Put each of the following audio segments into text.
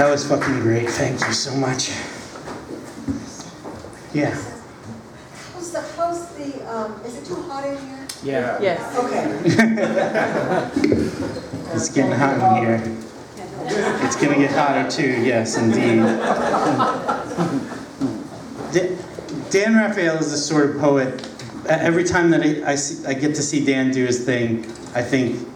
That was fucking great. Thank you so much. Yeah. Is it too hot in here? Yeah. Yes. Okay. It's getting hot in here. It's going to get hotter too, yes, indeed. Dan Raphael is the sort of poet, every time that I get to see Dan do his thing, I think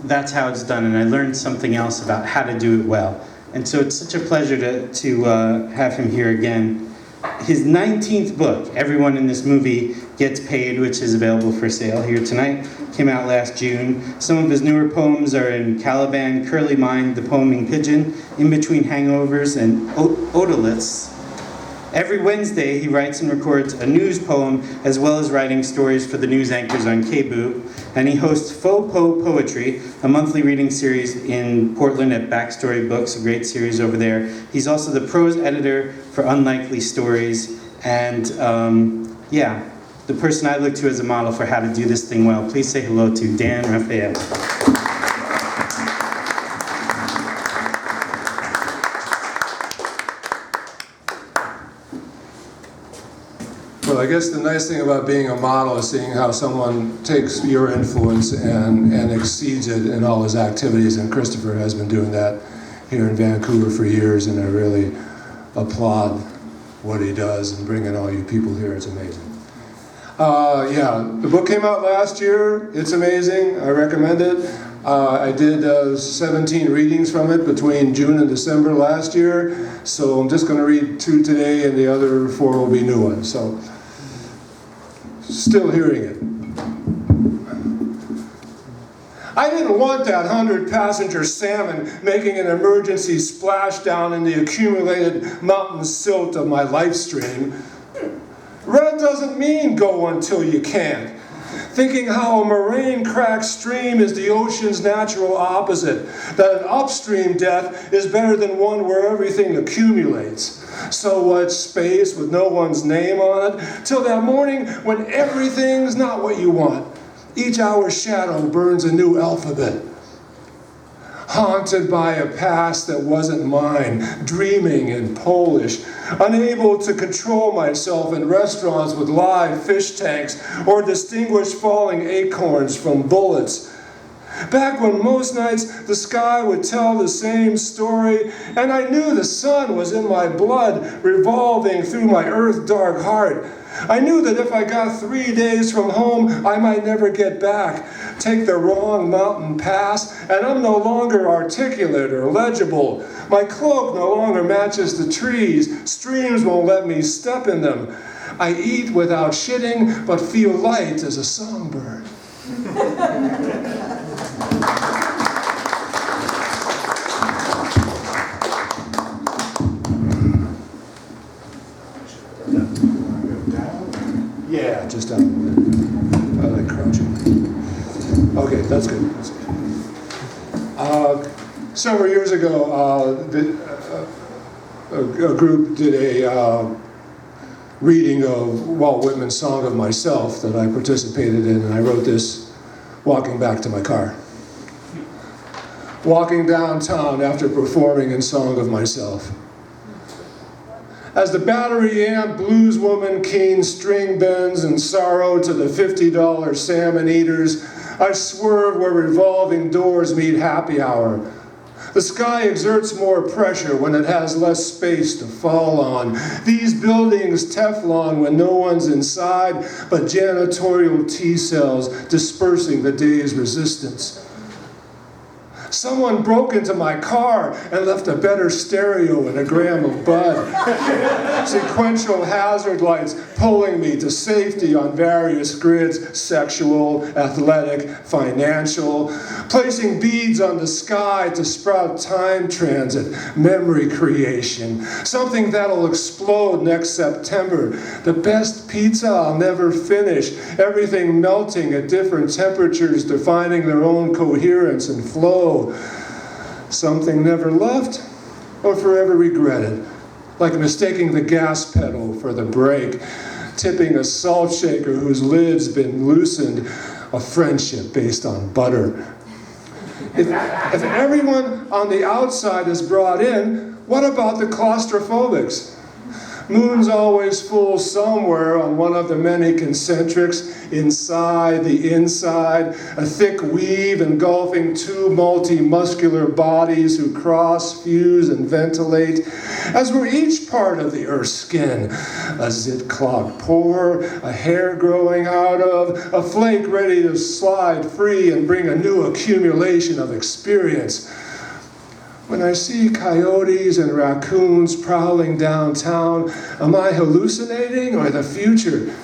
that's how it's done, and I learned something else about how to do it well. And so it's such a pleasure to have him here again. His 19th book, Everyone in This Movie Gets Paid, which is available for sale here tonight, came out last June. Some of his newer poems are in Caliban, Curly Mind, The Poeming Pigeon, In Between Hangovers, and Otoliths. Every Wednesday, he writes and records a news poem, as well as writing stories for the news anchors on KBOO, and he hosts Faux Po Poetry, a monthly reading series in Portland at Backstory Books, a great series over there. He's also the prose editor for Unlikely Stories, and yeah, the person I look to as a model for how to do this thing well. Please say hello to Dan Raphael. Well, I guess the nice thing about being a model is seeing how someone takes your influence and exceeds it in all his activities, and Christopher has been doing that here in Vancouver for years, and I really applaud what he does and bringing all you people here. It's amazing. Yeah, the book came out last year. It's amazing. I recommend it. I did 17 readings from it between June and December last year, so I'm just going to read 2 today, and the other 4 will be new ones. So, still hearing it. I didn't want that 100-passenger salmon making an emergency splashdown in the accumulated mountain silt of my life stream. Red doesn't mean go until you can't. Thinking how a moraine-cracked stream is the ocean's natural opposite, that an upstream death is better than one where everything accumulates. So what space with no one's name on it, till that morning when everything's not what you want. Each hour's shadow burns a new alphabet. Haunted by a past that wasn't mine, dreaming in Polish, unable to control myself in restaurants with live fish tanks or distinguish falling acorns from bullets. Back when most nights the sky would tell the same story, and I knew the sun was in my blood, revolving through my earth-dark heart. I knew that if I got 3 days from home, I might never get back. Take the wrong mountain pass, and I'm no longer articulate or legible. My cloak no longer matches the trees. Streams won't let me step in them. I eat without shitting, but feel light as a songbird. Yeah, just down. I like crouching. Okay, that's good. That's good. Several years ago, a group did a reading of Walt Whitman's Song of Myself that I participated in, and I wrote this walking back to my car. Walking downtown after performing in Song of Myself. As the battery amp blues woman keens string bends in sorrow to the $50 salmon eaters, I swerve where revolving doors meet happy hour. The sky exerts more pressure when it has less space to fall on. These buildings Teflon when no one's inside, but janitorial T-cells dispersing the day's resistance. Someone broke into my car and left a better stereo and a gram of bud. Sequential hazard lights pulling me to safety on various grids, sexual, athletic, financial. Placing beads on the sky to sprout time transit, memory creation. Something that'll explode next September. The best pizza I'll never finish. Everything melting at different temperatures, defining their own coherence and flow. Something never left or forever regretted, like mistaking the gas pedal for the brake, tipping a salt shaker whose lid's been loosened, a friendship based on butter. If everyone on the outside is brought in, what about the claustrophobics? Moon's always full somewhere on one of the many concentrics, inside the inside, a thick weave engulfing two multi-muscular bodies who cross, fuse, and ventilate, as were each part of the Earth's skin. A zit-clogged pore, a hair growing out of, a flake ready to slide free and bring a new accumulation of experience. When I see coyotes and raccoons prowling downtown, am I hallucinating or the future?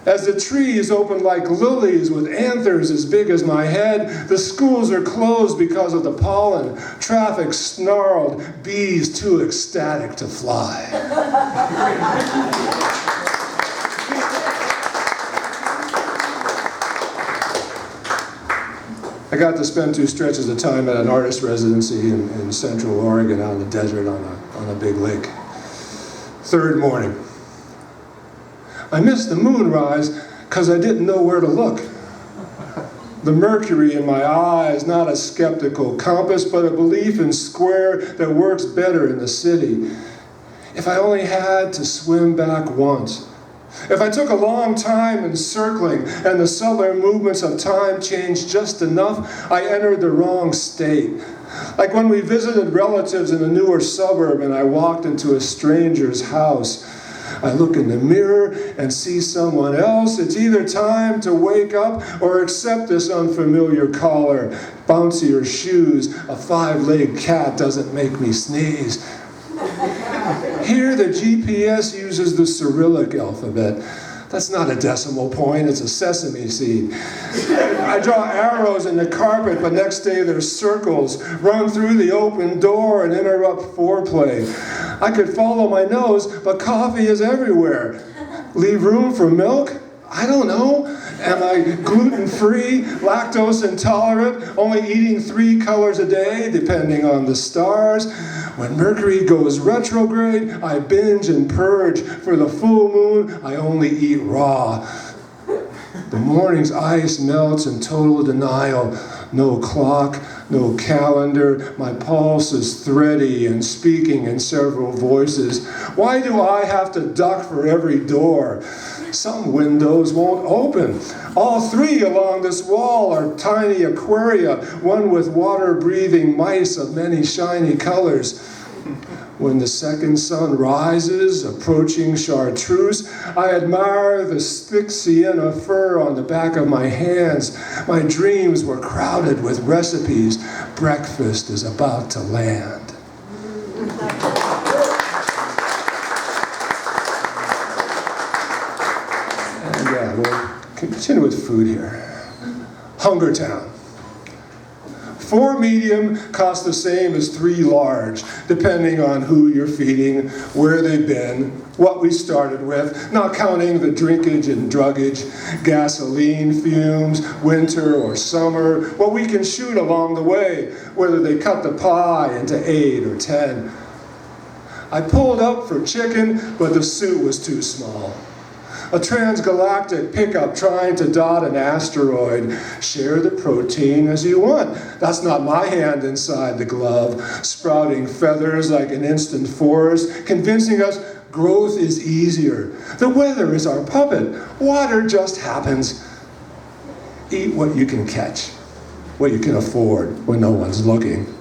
As the trees open like lilies with anthers as big as my head, the schools are closed because of the pollen, traffic snarled, bees too ecstatic to fly. I got to spend 2 stretches of time at an artist residency in Central Oregon out in the desert on a big lake. 3rd morning. I missed the moonrise because I didn't know where to look. The mercury in my eyes, not a skeptical compass, but a belief in square that works better in the city. If I only had to swim back once. If I took a long time in circling and the subtler movements of time changed just enough, I entered the wrong state. Like when we visited relatives in a newer suburb and I walked into a stranger's house. I look in the mirror and see someone else. It's either time to wake up or accept this unfamiliar collar, bouncier shoes, a 5-legged cat doesn't make me sneeze. Here, the GPS uses the Cyrillic alphabet. That's not a decimal point, it's a sesame seed. I draw arrows in the carpet, but next day there's circles, run through the open door and interrupt foreplay. I could follow my nose, but coffee is everywhere. Leave room for milk? I don't know. Am I gluten-free, lactose intolerant, only eating 3 colors a day, depending on the stars? When Mercury goes retrograde, I binge and purge. For the full moon, I only eat raw. The morning's ice melts in total denial. No clock, no calendar. My pulse is thready and speaking in several voices. Why do I have to duck for every door? Some windows won't open. All 3 along this wall are tiny aquaria, one with water-breathing mice of many shiny colors. When the second sun rises, approaching chartreuse, I admire the thick sienna fur on the back of my hands. My dreams were crowded with recipes. Breakfast is about to land. We'll continue with food here. Hunger Town. 4 medium cost the same as 3 large, depending on who you're feeding, where they've been, what we started with, not counting the drinkage and druggage, gasoline fumes, winter or summer, what we can shoot along the way, whether they cut the pie into 8 or 10. I pulled up for chicken, but the suit was too small. A transgalactic pickup trying to dot an asteroid. Share the protein as you want. That's not my hand inside the glove, sprouting feathers like an instant forest, convincing us growth is easier. The weather is our puppet. Water just happens. Eat what you can catch, what you can afford when no one's looking.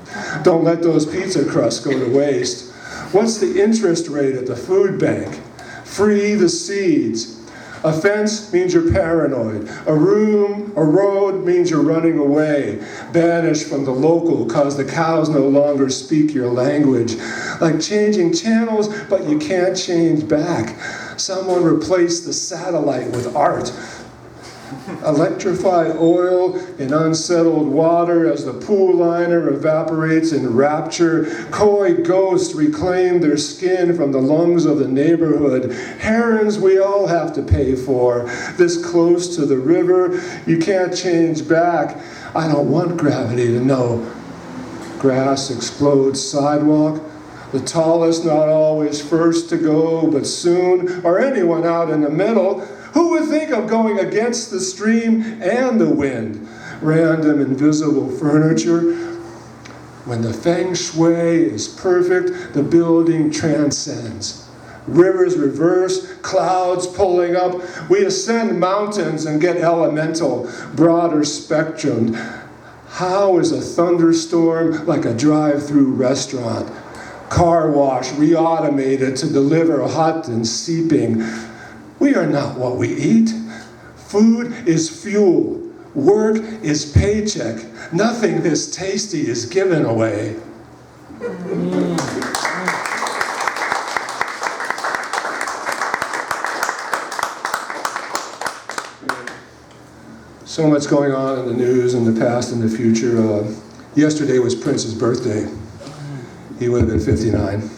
Don't let those pizza crusts go to waste. What's the interest rate at the food bank? Free the seeds. A fence means you're paranoid. A road means you're running away. Banished from the local cause the cows no longer speak your language. Like changing channels, but you can't change back. Someone replaced the satellite with art. Electrify oil in unsettled water as the pool liner evaporates in rapture. Coy ghosts reclaim their skin from the lungs of the neighborhood. Herons we all have to pay for. This close to the river, you can't change back. I don't want gravity to know. Grass explodes sidewalk. The tallest not always first to go, but soon, or anyone out in the middle. Who would think of going against the stream and the wind? random invisible furniture. When the feng shui is perfect, the building transcends. Rivers reverse, clouds pulling up. We ascend mountains and get elemental, broader spectrum. How is a thunderstorm like a drive-through restaurant? Car wash re-automated to deliver hot and seeping. We are not what we eat. Food is fuel. Work is paycheck. Nothing this tasty is given away. So much going on in the news, in the past and the future. Yesterday was Prince's birthday. He would have been 59.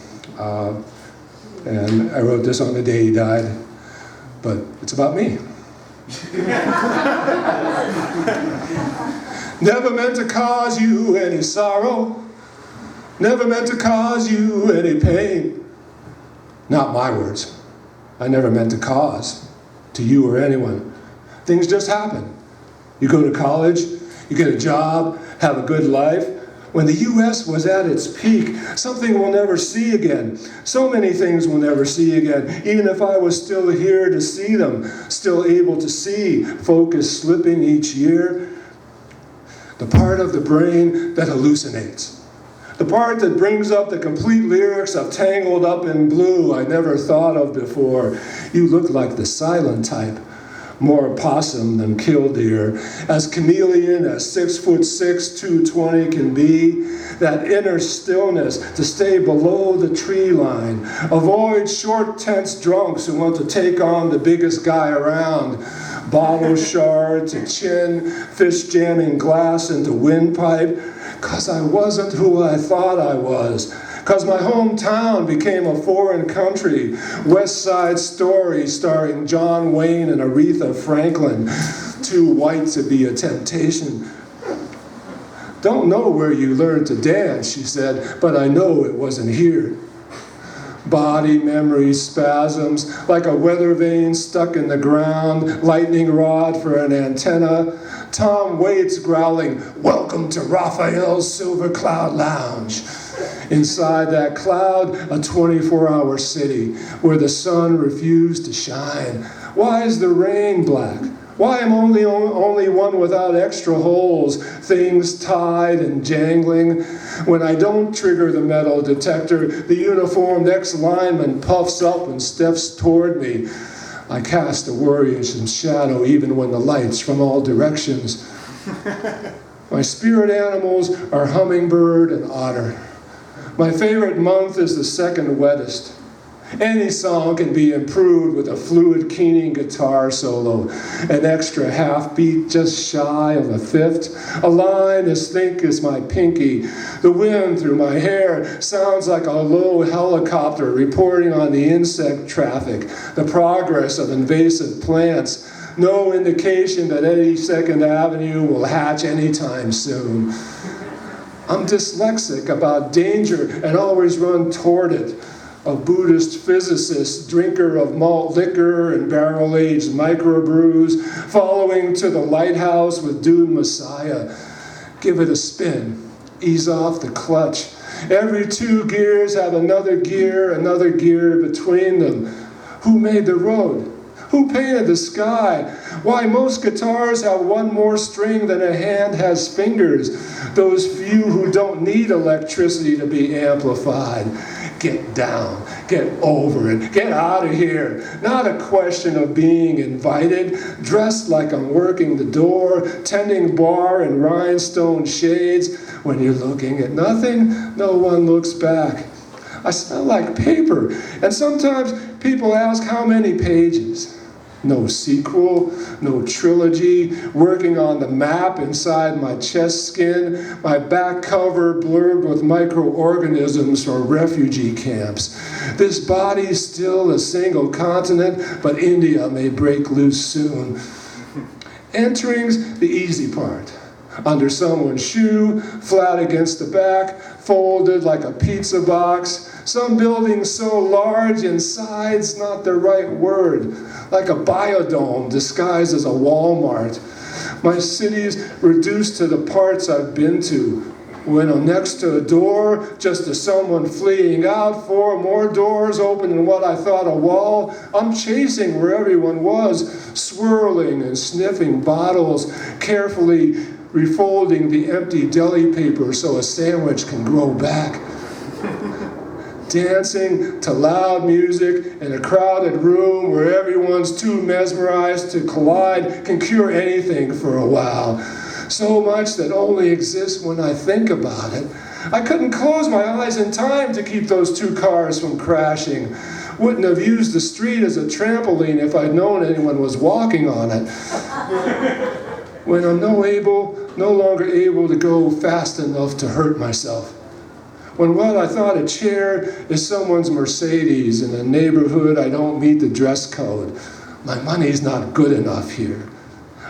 And I wrote this on the day he died, but it's about me. Never meant to cause you any sorrow. Never meant to cause you any pain. Not my words. I never meant to cause to you or anyone. Things just happen. You go to college, you get a job, have a good life. When the U.S. was at its peak, something we'll never see again. So many things we'll never see again, even if I was still here to see them, still able to see, focus slipping each year. The part of the brain that hallucinates. The part that brings up the complete lyrics of Tangled Up in Blue I never thought of before. You look like the silent type. More possum than killdeer, as chameleon as 6'6", 220 can be, that inner stillness to stay below the tree line. Avoid short, tense drunks who want to take on the biggest guy around. Bottle shard to chin, fish jamming glass into windpipe, 'cause I wasn't who I thought I was. 'Cause my hometown became a foreign country. West Side Story starring John Wayne and Aretha Franklin. Too white to be a temptation. Don't know where you learned to dance, she said, but I know it wasn't here. Body memory spasms, like a weather vane stuck in the ground, lightning rod for an antenna. Tom Waits growling, "Welcome to Raphael's Silver Cloud Lounge." Inside that cloud, a 24-hour city where the sun refused to shine. Why is the rain black? Why am only one without extra holes, things tied and jangling? When I don't trigger the metal detector, the uniformed ex-lineman puffs up and steps toward me. I cast a worrisome shadow even when the lights from all directions. My spirit animals are hummingbird and otter. My favorite month is the second wettest. Any song can be improved with a fluid keening guitar solo, an extra half beat just shy of a fifth, a line as thick as my pinky. The wind through my hair sounds like a low helicopter reporting on the insect traffic, the progress of invasive plants. No indication that 82nd Avenue will hatch anytime soon. I'm dyslexic about danger and always run toward it. A Buddhist physicist, drinker of malt liquor and barrel-aged microbrews, following to the lighthouse with Dune Messiah. Give it a spin. Ease off the clutch. Every 2 gears have another gear between them. Who made the road? Who painted the sky? Why, most guitars have one more string than a hand has fingers. Those few who don't need electricity to be amplified. Get down, get over it, get out of here. Not a question of being invited, dressed like I'm working the door, tending bar in rhinestone shades. When you're looking at nothing, no one looks back. I smell like paper, and sometimes people ask how many pages. No sequel, no trilogy, working on the map inside my chest skin, my back cover blurred with microorganisms from refugee camps. This body's still a single continent, but India may break loose soon. Entering's the easy part. Under someone's shoe, flat against the back, folded like a pizza box. Some building so large inside's not the right word, like a biodome disguised as a Walmart. My city's reduced to the parts I've been to. When I'm next to a door, just as someone fleeing out, 4 more doors open in what I thought a wall. I'm chasing where everyone was, swirling and sniffing bottles, carefully refolding the empty deli paper so a sandwich can grow back. Dancing to loud music in a crowded room where everyone's too mesmerized to collide can cure anything for a while. So much that only exists when I think about it. I couldn't close my eyes in time to keep those 2 cars from crashing. Wouldn't have used the street as a trampoline if I'd known anyone was walking on it. When I'm no longer able to go fast enough to hurt myself. When what I thought a chair is someone's Mercedes in a neighborhood I don't meet the dress code. My money's not good enough here.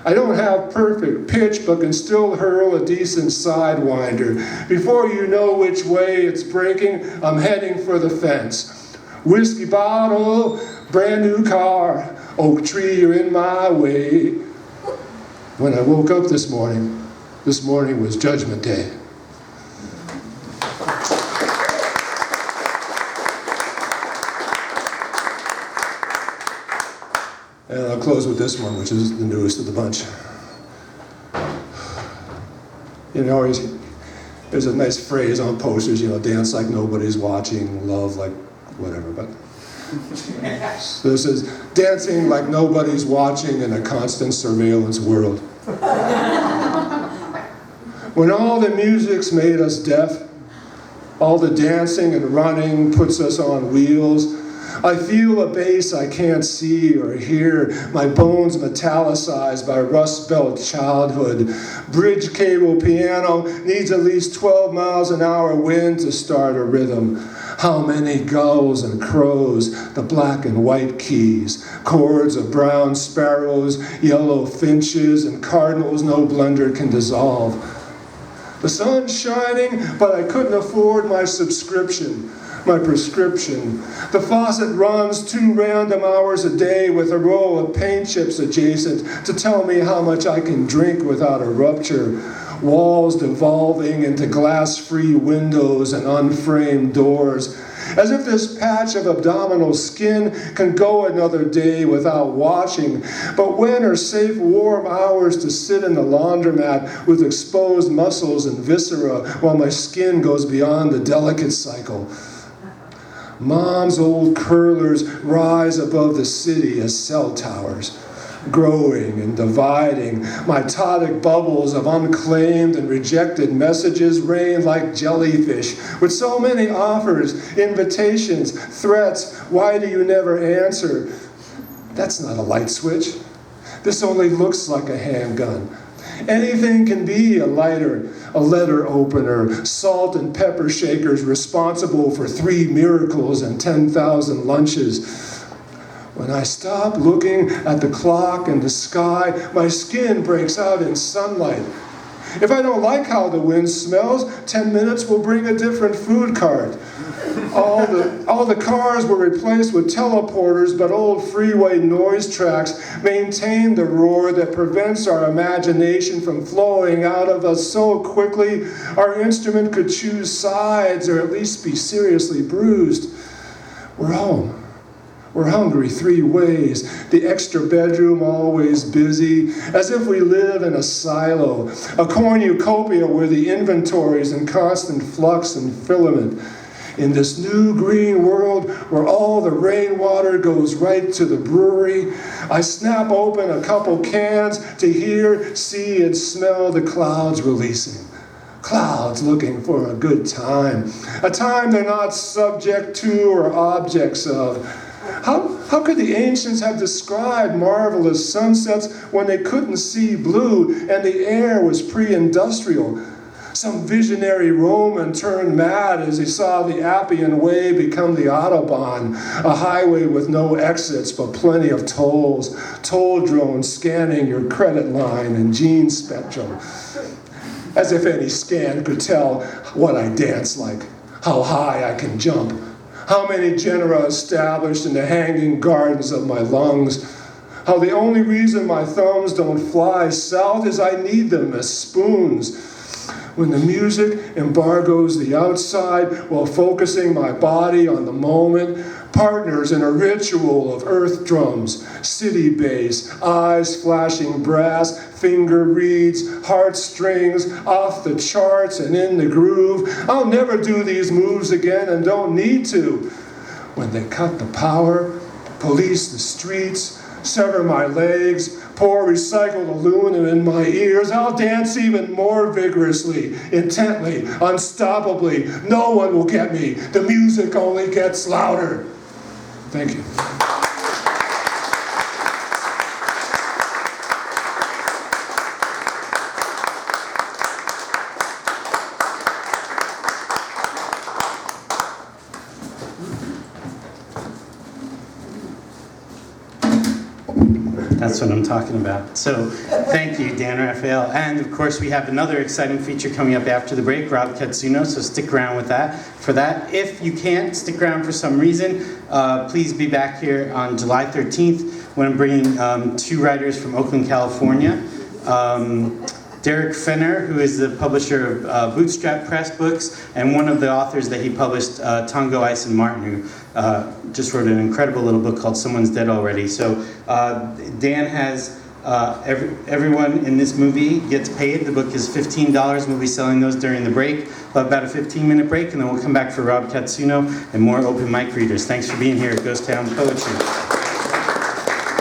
I don't have perfect pitch, but can still hurl a decent sidewinder. Before you know which way it's breaking, I'm heading for the fence. Whiskey bottle, brand new car, oak tree, you're in my way. When I woke up this morning was Judgment Day. And I'll close with this one, which is the newest of the bunch. You know, there's a nice phrase on posters, dance like nobody's watching, love like whatever, but so this is dancing like nobody's watching in a constant surveillance world. When all the music's made us deaf, all the dancing and running puts us on wheels, I feel a bass I can't see or hear, my bones metallicized by rust-belt childhood. Bridge cable piano needs at least 12 miles an hour wind to start a rhythm. How many gulls and crows, the black and white keys, chords of brown sparrows, yellow finches, and cardinals no blender can dissolve. The sun's shining, but I couldn't afford my subscription. My prescription. The faucet runs 2 random hours a day with a row of paint chips adjacent to tell me how much I can drink without a rupture. Walls devolving into glass-free windows and unframed doors. As if this patch of abdominal skin can go another day without washing. But when are safe warm hours to sit in the laundromat with exposed muscles and viscera while my skin goes beyond the delicate cycle? Mom's old curlers rise above the city as cell towers, growing and dividing. Mitotic bubbles of unclaimed and rejected messages rain like jellyfish, with so many offers, invitations, threats. Why do you never answer? That's not a light switch. This only looks like a handgun. Anything can be a lighter, a letter opener, salt and pepper shakers responsible for 3 miracles and 10,000 lunches. When I stop looking at the clock and the sky, my skin breaks out in sunlight. If I don't like how the wind smells, 10 minutes will bring a different food cart. All the cars were replaced with teleporters, but old freeway noise tracks maintain the roar that prevents our imagination from flowing out of us so quickly our instrument could choose sides or at least be seriously bruised. We're home. We're hungry 3 ways, the extra bedroom always busy, as if we live in a silo, a cornucopia where the inventory's in constant flux and filament. In this new green world where all the rainwater goes right to the brewery, I snap open a couple cans to hear, see, and smell the clouds releasing. Clouds looking for a good time, a time they're not subject to or objects of. How could the ancients have described marvelous sunsets when they couldn't see blue and the air was pre-industrial? Some visionary Roman turned mad as he saw the Appian Way become the Autobahn, a highway with no exits but plenty of tolls, toll drones scanning your credit line and gene spectrum. As if any scan could tell what I dance like, how high I can jump, how many genera established in the hanging gardens of my lungs. How the only reason my thumbs don't fly south is I need them as spoons. When the music embargoes the outside while focusing my body on the moment, partners in a ritual of earth drums, city bass, eyes flashing brass, finger reeds, heartstrings, off the charts and in the groove. I'll never do these moves again and don't need to. When they cut the power, police the streets, sever my legs, pour recycled aluminum in my ears, I'll dance even more vigorously, intently, unstoppably. No one will get me. The music only gets louder. Thank you. That's what I'm talking about. So thank you, Dan Raphael. And of course, we have another exciting feature coming up after the break, Rob Katsuno, so stick around with that. For that, if you can't stick around for some reason, please be back here on July 13th when I'm bringing two writers from Oakland, California. Derek Fenner, who is the publisher of Bootstrap Press books, and one of the authors that he published, Tongo Eisen Martin, who just wrote an incredible little book called Someone's Dead Already. So Dan has, everyone in this movie gets paid. The book is $15. We'll be selling those during the break. We'll have about a 15-minute break, and then we'll come back for Rob Katsuno and more open mic readers. Thanks for being here at Ghost Town Poetry.